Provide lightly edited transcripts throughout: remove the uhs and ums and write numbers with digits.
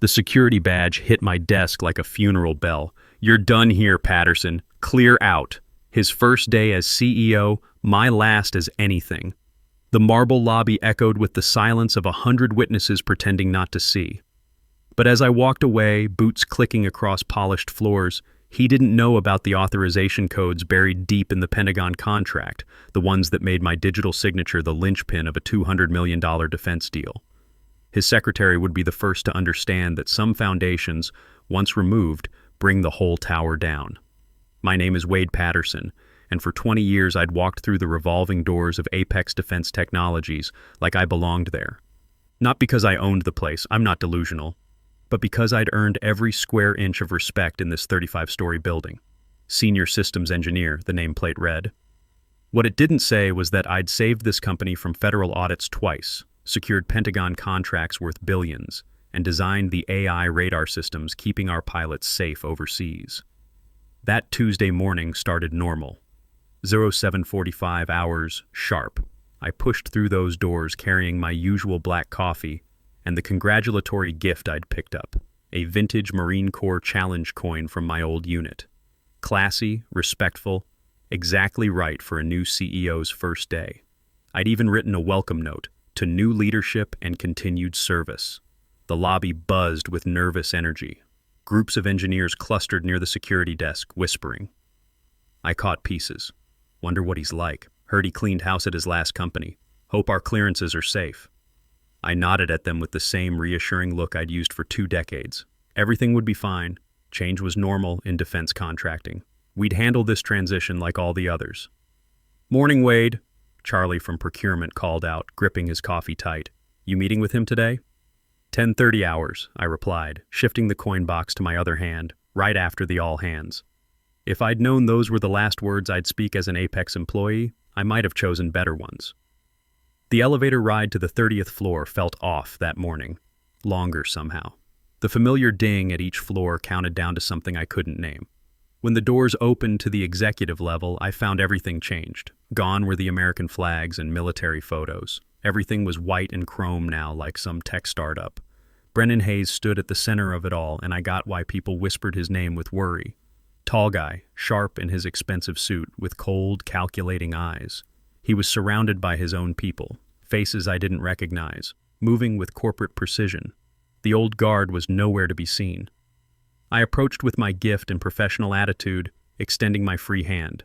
The security badge hit my desk like a funeral bell. "You're done here, Patterson. Clear out." His first day as CEO, my last as anything. The marble lobby echoed with the silence of 100 witnesses pretending not to see. But as I walked away, boots clicking across polished floors, he didn't know about the authorization codes buried deep in the Pentagon contract, the ones that made my digital signature the linchpin of a $200 million defense deal. His secretary would be the first to understand that some foundations, once removed, bring the whole tower down. My name is Wade Patterson, and for 20 years I'd walked through the revolving doors of Apex Defense Technologies like I belonged there. Not because I owned the place, I'm not delusional, but because I'd earned every square inch of respect in this 35-story building. Senior Systems Engineer, the nameplate read. What it didn't say was that I'd saved this company from federal audits twice, secured Pentagon contracts worth billions, and designed the AI radar systems keeping our pilots safe overseas. That Tuesday morning started normal. 07:45 hours sharp. I pushed through those doors carrying my usual black coffee and the congratulatory gift I'd picked up, a vintage Marine Corps challenge coin from my old unit. Classy, respectful, exactly right for a new CEO's first day. I'd even written a welcome note to new leadership and continued service. The lobby buzzed with nervous energy. Groups of engineers clustered near the security desk, whispering. I caught pieces. Wonder what he's like. Heard he cleaned house at his last company. Hope our clearances are safe. I nodded at them with the same reassuring look I'd used for 2 decades. Everything would be fine. Change was normal in defense contracting. We'd handle this transition like all the others. "Morning, Wade," Charlie from procurement called out, gripping his coffee tight. "You meeting with him today?" 10:30 hours, I replied, shifting the coin box to my other hand, right after the all hands. If I'd known those were the last words I'd speak as an Apex employee, I might have chosen better ones. The elevator ride to the 30th floor felt off that morning, longer somehow. The familiar ding at each floor counted down to something I couldn't name. When the doors opened to the executive level, I found everything changed. Gone were the American flags and military photos. Everything was white and chrome now, like some tech startup. Brennan Hayes stood at the center of it all, and I got why people whispered his name with worry. Tall guy, sharp in his expensive suit, with cold, calculating eyes. He was surrounded by his own people, faces I didn't recognize, moving with corporate precision. The old guard was nowhere to be seen. I approached with my gift and professional attitude, extending my free hand.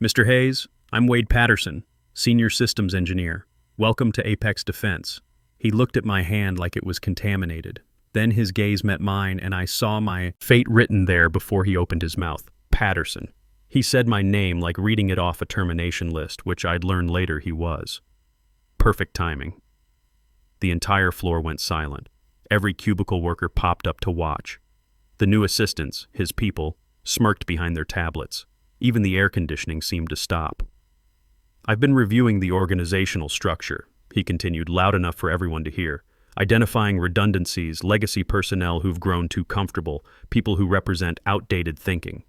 "Mr. Hayes, I'm Wade Patterson, Senior Systems Engineer. Welcome to Apex Defense." He looked at my hand like it was contaminated. Then his gaze met mine, and I saw my fate written there before he opened his mouth. Patterson. He said my name like reading it off a termination list, which I'd learn later he was. Perfect timing. The entire floor went silent. Every cubicle worker popped up to watch. The new assistants, his people, smirked behind their tablets. Even the air conditioning seemed to stop. "I've been reviewing the organizational structure," he continued, loud enough for everyone to hear, "identifying redundancies, legacy personnel who've grown too comfortable, people who represent outdated thinking."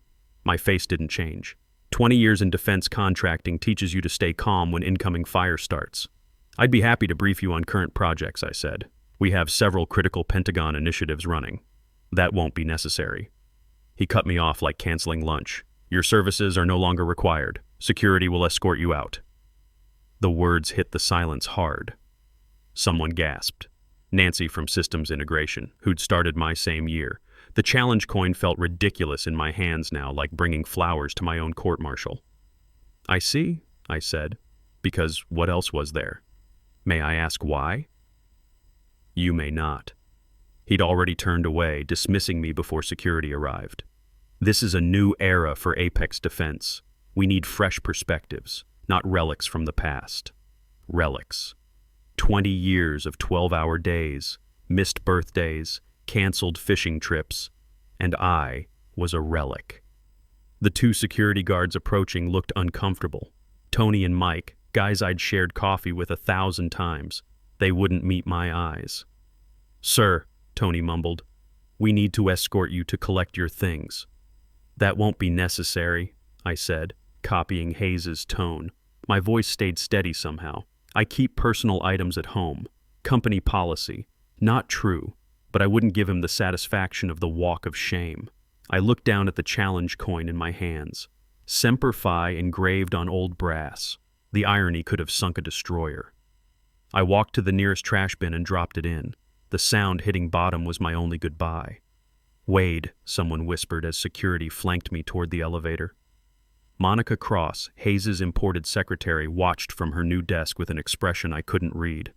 My face didn't change. 20 years in defense contracting teaches you to stay calm when incoming fire starts. "I'd be happy to brief you on current projects," I said. "We have several critical Pentagon initiatives running." "That won't be necessary." He cut me off like canceling lunch. "Your services are no longer required. Security will escort you out." The words hit the silence hard. Someone gasped. Nancy from Systems Integration, who'd started my same year. The challenge coin felt ridiculous in my hands now, like bringing flowers to my own court-martial. "I see," I said, because what else was there? "May I ask why?" "You may not." He'd already turned away, dismissing me before security arrived. "This is a new era for Apex Defense. We need fresh perspectives, not relics from the past." Relics. 20 years of 12-hour days, missed birthdays, canceled fishing trips, and I was a relic. The 2 security guards approaching looked uncomfortable. Tony and Mike, guys I'd shared coffee with 1,000 times. They wouldn't meet my eyes. "Sir," Tony mumbled, "we need to escort you to collect your things." "That won't be necessary," I said, copying Hayes's tone. My voice stayed steady somehow. "I keep personal items at home. Company policy. Not true, but I wouldn't give him the satisfaction of the walk of shame. I looked down at the challenge coin in my hands. Semper Fi engraved on old brass. The irony could have sunk a destroyer. I walked to the nearest trash bin and dropped it in. The sound hitting bottom was my only goodbye. "Wade," someone whispered as security flanked me toward the elevator. Monica Cross, Hayes' imported secretary, watched from her new desk with an expression I couldn't read.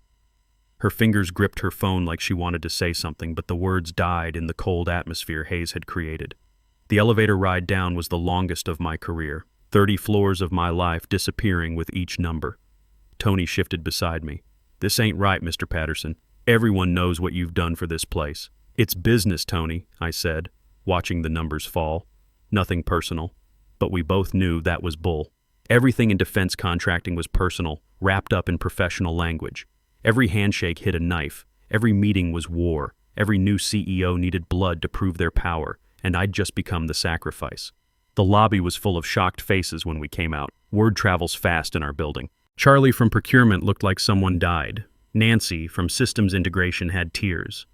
Her fingers gripped her phone like she wanted to say something, but the words died in the cold atmosphere Hayes had created. The elevator ride down was the longest of my career, 30 floors of my life disappearing with each number. Tony shifted beside me. "This ain't right, Mr. Patterson. Everyone knows what you've done for this place." "It's business, Tony," I said, watching the numbers fall. Nothing personal. But we both knew that was bull. Everything in defense contracting was personal, wrapped up in professional language. Every handshake hit a knife. Every meeting was war. Every new CEO needed blood to prove their power, and I'd just become the sacrifice. The lobby was full of shocked faces when we came out. Word travels fast in our building. Charlie from procurement looked like someone died. Nancy from systems integration had tears.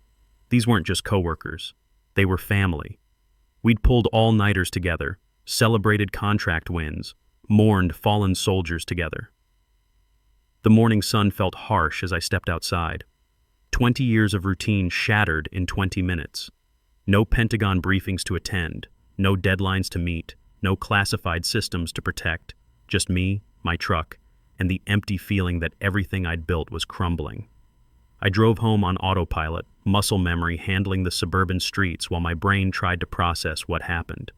These weren't just coworkers. They were family. We'd pulled all-nighters together, celebrated contract wins, mourned fallen soldiers together. The morning sun felt harsh as I stepped outside. 20 years of routine shattered in 20 minutes. No Pentagon briefings to attend, no deadlines to meet, no classified systems to protect, just me, my truck, and the empty feeling that everything I'd built was crumbling. I drove home on autopilot, muscle memory handling the suburban streets while my brain tried to process what happened.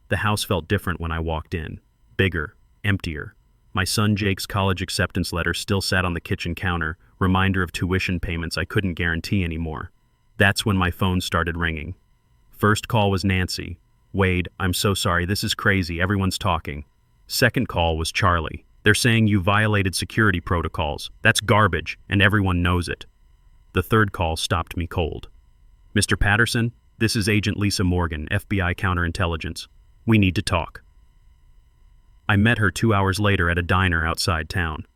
The house felt different when I walked in. Bigger, emptier. My son Jake's college acceptance letter still sat on the kitchen counter, reminder of tuition payments I couldn't guarantee anymore. That's when my phone started ringing. First call was Nancy. "Wade, I'm so sorry, this is crazy, everyone's talking." Second call was Charlie. "They're saying you violated security protocols. That's garbage, and everyone knows it." The third call stopped me cold. "Mr. Patterson, this is Agent Lisa Morgan, FBI counterintelligence. We need to talk." I met her 2 hours later at a diner outside town.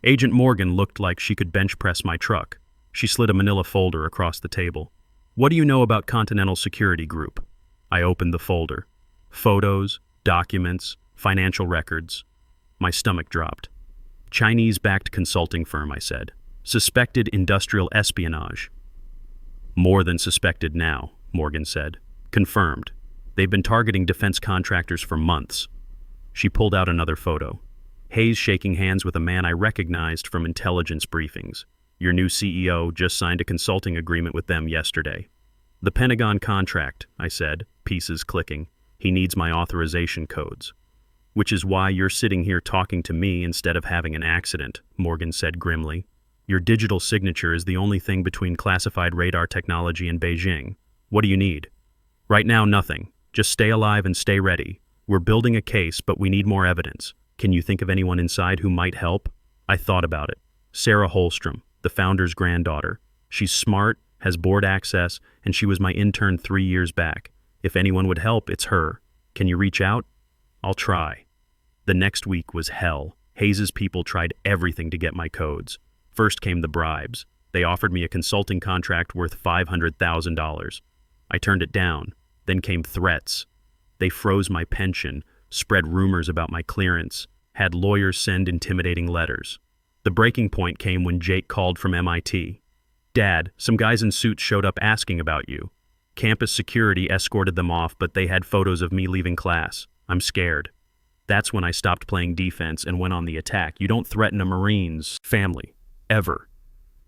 Agent Morgan looked like she could bench press my truck. She slid a manila folder across the table. "What do you know about Continental Security Group?" I opened the folder. Photos, documents, financial records. My stomach dropped. "Chinese-backed consulting firm," I said. "Suspected industrial espionage." "More than suspected now," Morgan said. "Confirmed. They've been targeting defense contractors for months." She pulled out another photo. Hayes shaking hands with a man I recognized from intelligence briefings. "Your new CEO just signed a consulting agreement with them yesterday." "The Pentagon contract," I said, pieces clicking. "He needs my authorization codes." "Which is why you're sitting here talking to me instead of having an accident," Morgan said grimly. "Your digital signature is the only thing between classified radar technology and Beijing. What do you need?" "Right now, nothing. Just stay alive and stay ready. We're building a case, but we need more evidence. Can you think of anyone inside who might help?" I thought about it. Sarah Holstrom, the founder's granddaughter. She's smart, has board access, and she was my intern 3 years back. If anyone would help, it's her. Can you reach out? I'll try. The next week was hell. Hayes' people tried everything to get my codes. First came the bribes. They offered me a consulting contract worth $500,000. I turned it down. Then came threats. They froze my pension, spread rumors about my clearance, had lawyers send intimidating letters. The breaking point came when Jake called from MIT. "Dad, some guys in suits showed up asking about you. Campus security escorted them off, but they had photos of me leaving class. I'm scared." That's when I stopped playing defense and went on the attack. You don't threaten a Marine's family. Ever.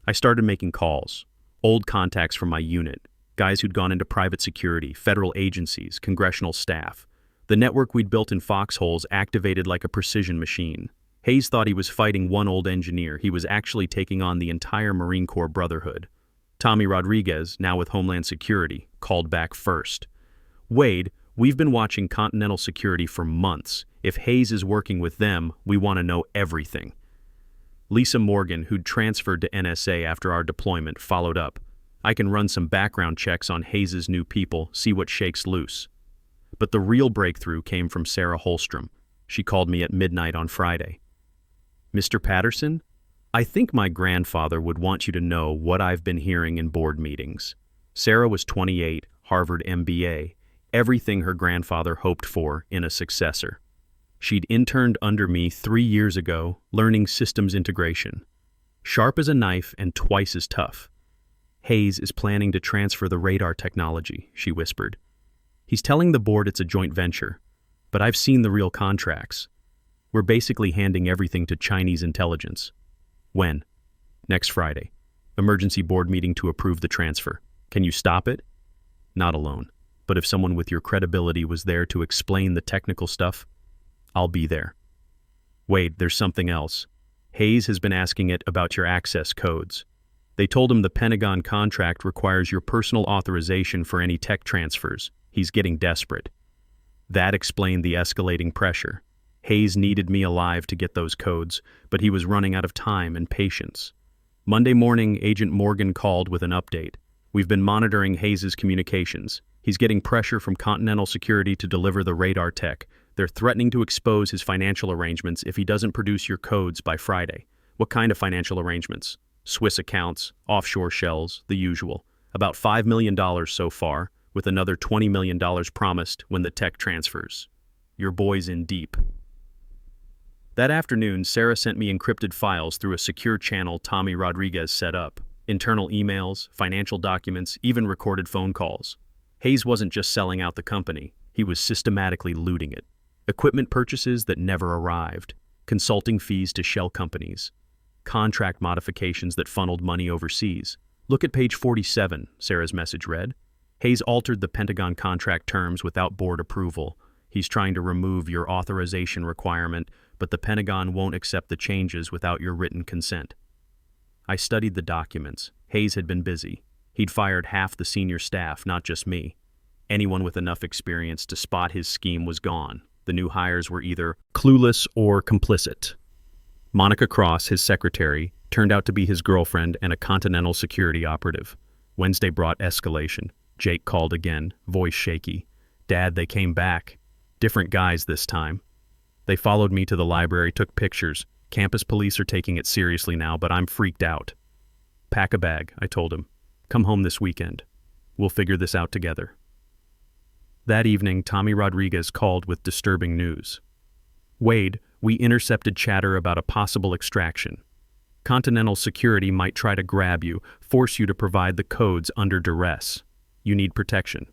I started making calls. Old contacts from my unit. Guys who'd gone into private security, federal agencies, congressional staff. The network we'd built in foxholes activated like a precision machine. Hayes thought he was fighting one old engineer. He was actually taking on the entire Marine Corps Brotherhood. Tommy Rodriguez, now with Homeland Security, called back first. "Wade, we've been watching Continental Security for months. If Hayes is working with them, we want to know everything." Lisa Morgan, who'd transferred to NSA after our deployment, followed up. "I can run some background checks on Hayes' new people, see what shakes loose." But the real breakthrough came from Sarah Holstrom. She called me at midnight on Friday. "Mr. Patterson, I think my grandfather would want you to know what I've been hearing in board meetings. Sarah was 28, Harvard MBA, everything her grandfather hoped for in a successor. She'd interned under me 3 years ago, learning systems integration. Sharp as a knife and twice as tough. Hayes is planning to transfer the radar technology, she whispered. He's telling the board it's a joint venture, but I've seen the real contracts. We're basically handing everything to Chinese intelligence. When? Next Friday. Emergency board meeting to approve the transfer. Can you stop it? Not alone, but if someone with your credibility was there to explain the technical stuff, I'll be there. Wait, there's something else. Hayes has been asking it about your access codes. They told him the Pentagon contract requires your personal authorization for any tech transfers. He's getting desperate. That explained the escalating pressure. Hayes needed me alive to get those codes, but he was running out of time and patience. Monday morning, Agent Morgan called with an update. We've been monitoring Hayes' communications. He's getting pressure from Continental Security to deliver the radar tech. They're threatening to expose his financial arrangements if he doesn't produce your codes by Friday. What kind of financial arrangements? Swiss accounts, offshore shells, the usual. About $5 million so far, with another $20 million promised when the tech transfers. Your boy's in deep. That afternoon, Sarah sent me encrypted files through a secure channel Tommy Rodriguez set up. Internal emails, financial documents, even recorded phone calls. Hayes wasn't just selling out the company, he was systematically looting it. Equipment purchases that never arrived, consulting fees to shell companies, contract modifications that funneled money overseas. Look at page 47, Sarah's message read. Hayes altered the Pentagon contract terms without board approval. He's trying to remove your authorization requirement, but the Pentagon won't accept the changes without your written consent. I studied the documents. Hayes had been busy. He'd fired half the senior staff, not just me. Anyone with enough experience to spot his scheme was gone. The new hires were either clueless or complicit. Monica Cross, his secretary, turned out to be his girlfriend and a Continental Security operative. Wednesday brought escalation. Jake called again, voice shaky. Dad, they came back. Different guys this time. They followed me to the library, took pictures. Campus police are taking it seriously now, but I'm freaked out. Pack a bag, I told him. Come home this weekend. We'll figure this out together. That evening, Tommy Rodriguez called with disturbing news. Wade, we intercepted chatter about a possible extraction. Continental Security might try to grab you, force you to provide the codes under duress. You need protection.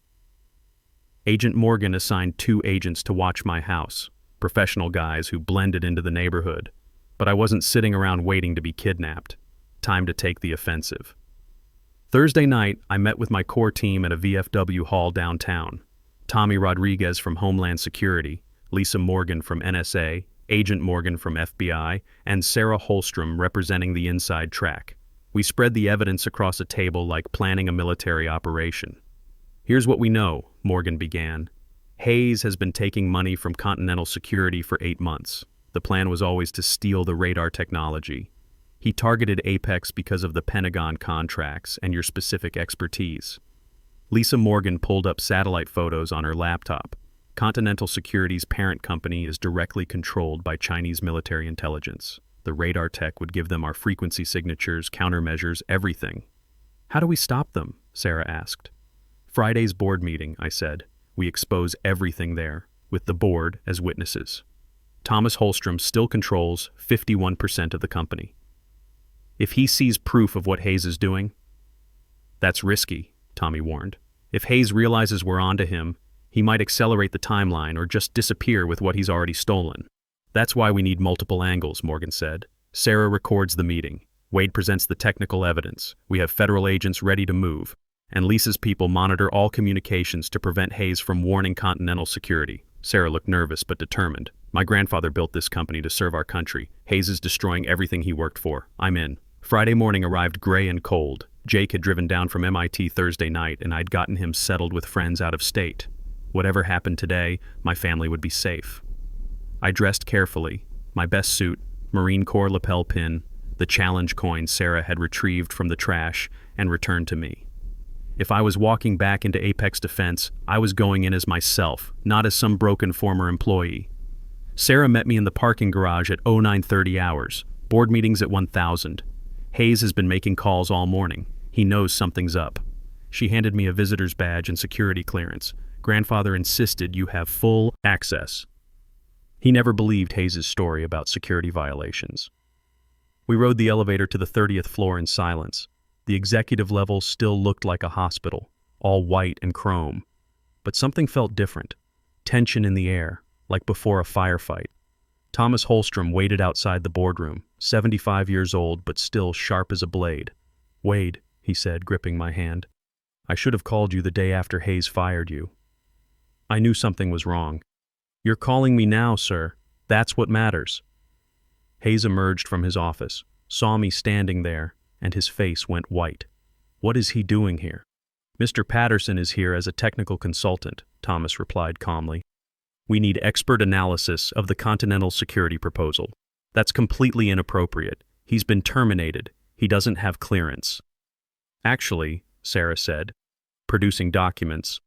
Agent Morgan assigned 2 agents to watch my house, professional guys who blended into the neighborhood. But I wasn't sitting around waiting to be kidnapped. Time to take the offensive. Thursday night, I met with my core team at a VFW hall downtown. Tommy Rodriguez from Homeland Security, Lisa Morgan from NSA, Agent Morgan from FBI, and Sarah Holstrom representing the inside track. We spread the evidence across a table like planning a military operation. Here's what we know, Morgan began. Hayes has been taking money from Continental Security for 8 months. The plan was always to steal the radar technology. He targeted Apex because of the Pentagon contracts and your specific expertise. Lisa Morgan pulled up satellite photos on her laptop. Continental Security's parent company is directly controlled by Chinese military intelligence. The radar tech would give them our frequency signatures, countermeasures, everything. How do we stop them? Sarah asked. Friday's board meeting, I said. We expose everything there, with the board as witnesses. Thomas Holstrom still controls 51% of the company. If he sees proof of what Hayes is doing, that's risky, Tommy warned. If Hayes realizes we're onto him, he might accelerate the timeline or just disappear with what he's already stolen. That's why we need multiple angles, Morgan said. Sarah records the meeting. Wade presents the technical evidence. We have federal agents ready to move. And Lisa's people monitor all communications to prevent Hayes from warning Continental Security. Sarah looked nervous but determined. My grandfather built this company to serve our country. Hayes is destroying everything he worked for. I'm in. Friday morning arrived gray and cold. Jake had driven down from MIT Thursday night, and I'd gotten him settled with friends out of state. Whatever happened today, my family would be safe. I dressed carefully. My best suit, Marine Corps lapel pin, the challenge coin Sarah had retrieved from the trash and returned to me. If I was walking back into Apex Defense, I was going in as myself, not as some broken former employee. Sarah met me in the parking garage at 0930 hours. Board meetings at 1000. Hayes has been making calls all morning. He knows something's up. She handed me a visitor's badge and security clearance. Grandfather insisted you have full access. He never believed Hayes' story about security violations. We rode the elevator to the 30th floor in silence. The executive level still looked like a hospital, all white and chrome. But something felt different. Tension in the air, like before a firefight. Thomas Holstrom waited outside the boardroom, 75 years old but still sharp as a blade. "Wade," he said, gripping my hand. "I should have called you the day after Hayes fired you." I knew something was wrong. "You're calling me now, sir. That's what matters." Hayes emerged from his office, saw me standing there, and his face went white. "What is he doing here?" "Mr. Patterson is here as a technical consultant," Thomas replied calmly. "We need expert analysis of the Continental Security proposal. That's completely inappropriate. He's been terminated. He doesn't have clearance." "Actually," Sarah said, producing documents,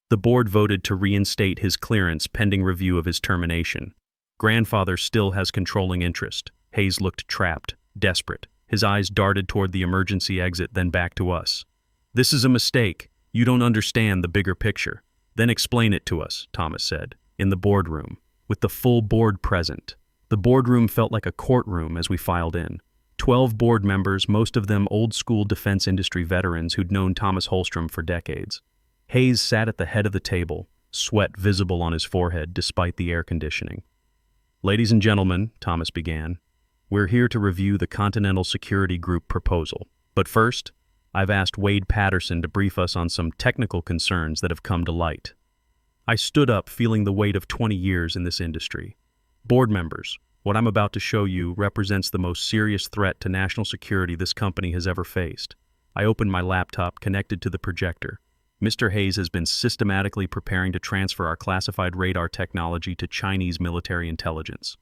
"the board voted to reinstate his clearance pending review of his termination. Grandfather still has controlling interest." Hayes looked trapped, desperate. His eyes darted toward the emergency exit, then back to us. "This is a mistake. You don't understand the bigger picture." "Then explain it to us," Thomas said, in the boardroom, with the full board present. The boardroom felt like a courtroom as we filed in. 12 board members, most of them old-school defense industry veterans who'd known Thomas Holstrom for decades. Hayes sat at the head of the table, sweat visible on his forehead despite the air conditioning. "Ladies and gentlemen," Thomas began, "we're here to review the Continental Security Group proposal. But first, I've asked Wade Patterson to brief us on some technical concerns that have come to light." I stood up, feeling the weight of 20 years in this industry. "Board members, what I'm about to show you represents the most serious threat to national security this company has ever faced." I opened my laptop, connected to the projector. "Mr. Hayes has been systematically preparing to transfer our classified radar technology to Chinese military intelligence."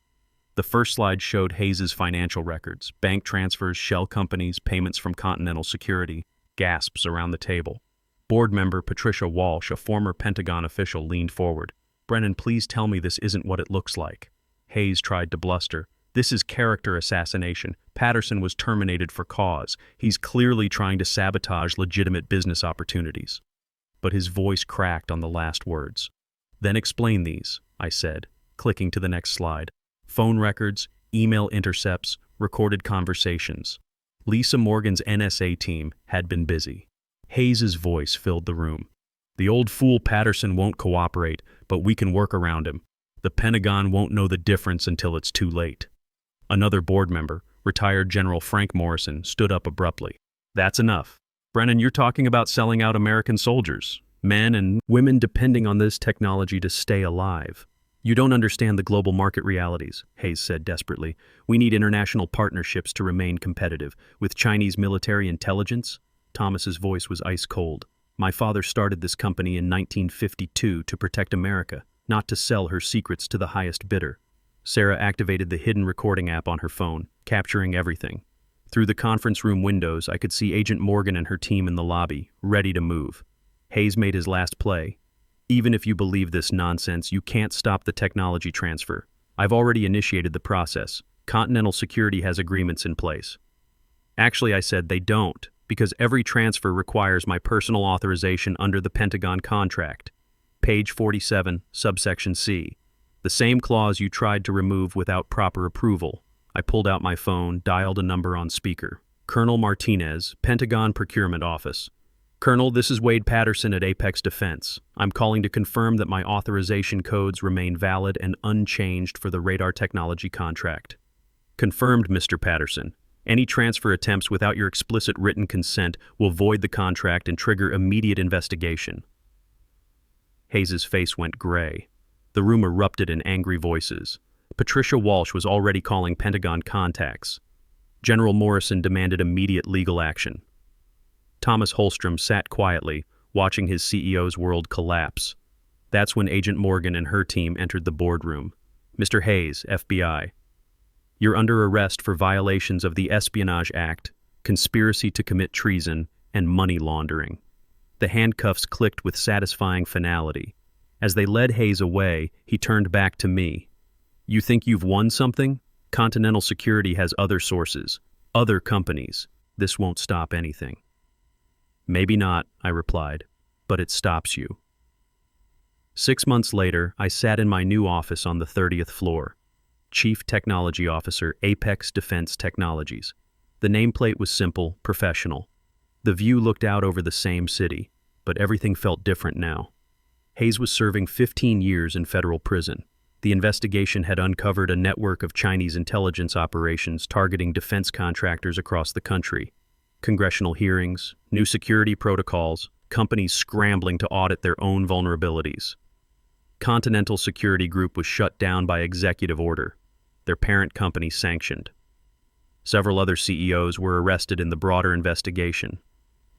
The first slide showed Hayes' financial records, bank transfers, shell companies, payments from Continental Security. Gasps around the table. Board member Patricia Walsh, a former Pentagon official, leaned forward. "Brennan, please tell me this isn't what it looks like." Hayes tried to bluster. "This is character assassination. Patterson was terminated for cause. He's clearly trying to sabotage legitimate business opportunities." But his voice cracked on the last words. "Then explain these," I said, clicking to the next slide. Phone records, email intercepts, recorded conversations. Lisa Morgan's NSA team had been busy. Hayes' voice filled the room. "The old fool Patterson won't cooperate, but we can work around him. The Pentagon won't know the difference until it's too late." Another board member, retired General Frank Morrison, stood up abruptly. "That's enough. Brennan, you're talking about selling out American soldiers, men and women depending on this technology to stay alive. You don't understand the global market realities," Hayes said desperately. "We need international partnerships to remain competitive. With Chinese military intelligence?" Thomas's voice was ice cold. "My father started this company in 1952 to protect America, not to sell her secrets to the highest bidder." Sarah activated the hidden recording app on her phone, capturing everything. Through the conference room windows, I could see Agent Morgan and her team in the lobby, ready to move. Hayes made his last play. "Even if you believe this nonsense, you can't stop the technology transfer. I've already initiated the process. Continental Security has agreements in place." "Actually," I said, "they don't, because every transfer requires my personal authorization under the Pentagon contract. Page 47, subsection C. The same clause you tried to remove without proper approval." I pulled out my phone, dialed a number on speaker. "Colonel Martinez, Pentagon Procurement Office." "Colonel, this is Wade Patterson at Apex Defense. I'm calling to confirm that my authorization codes remain valid and unchanged for the radar technology contract." "Confirmed, Mr. Patterson. Any transfer attempts without your explicit written consent will void the contract and trigger immediate investigation." Hayes' face went gray. The room erupted in angry voices. Patricia Walsh was already calling Pentagon contacts. General Morrison demanded immediate legal action. Thomas Holstrom sat quietly, watching his CEO's world collapse. That's when Agent Morgan and her team entered the boardroom. "Mr. Hayes, FBI. You're under arrest for violations of the Espionage Act, conspiracy to commit treason, and money laundering." The handcuffs clicked with satisfying finality. As they led Hayes away, he turned back to me. "You think you've won something? Continental Security has other sources, other companies. This won't stop anything." Maybe not, I replied, but it stops you. 6 months later, I sat in my new office on the 30th floor. Chief Technology Officer, Apex Defense Technologies. The nameplate was simple, professional. The view looked out over the same city, but everything felt different now. Hayes was serving 15 years in federal prison. The investigation had uncovered a network of Chinese intelligence operations targeting defense contractors across the country. Congressional hearings, new security protocols, companies scrambling to audit their own vulnerabilities. Continental Security Group was shut down by executive order, their parent company sanctioned. Several other CEOs were arrested in the broader investigation.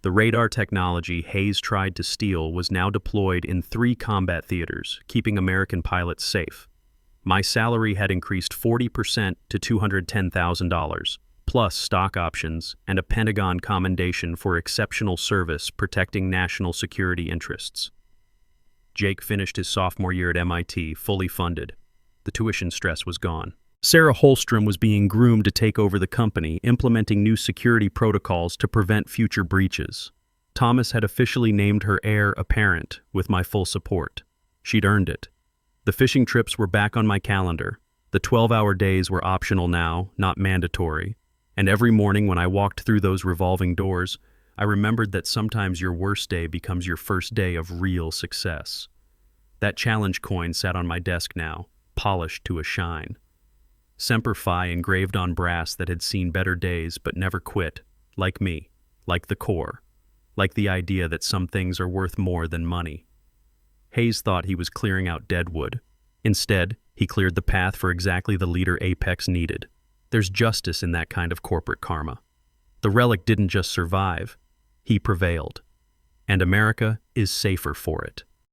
The radar technology Hayes tried to steal was now deployed in 3 combat theaters, keeping American pilots safe. My salary had increased 40% to $210,000, plus stock options and a Pentagon commendation for exceptional service protecting national security interests. Jake finished his sophomore year at MIT, fully funded. The tuition stress was gone. Sarah Holstrom was being groomed to take over the company, implementing new security protocols to prevent future breaches. Thomas had officially named her heir apparent, with my full support. She'd earned it. The fishing trips were back on my calendar. The 12-hour days were optional now, not mandatory. And every morning when I walked through those revolving doors, I remembered that sometimes your worst day becomes your first day of real success. That challenge coin sat on my desk now, polished to a shine. Semper Fi engraved on brass that had seen better days but never quit, like me, like the core, like the idea that some things are worth more than money. Hayes thought he was clearing out deadwood. Instead, he cleared the path for exactly the leader Apex needed. There's justice in that kind of corporate karma. The relic didn't just survive, he prevailed. And America is safer for it.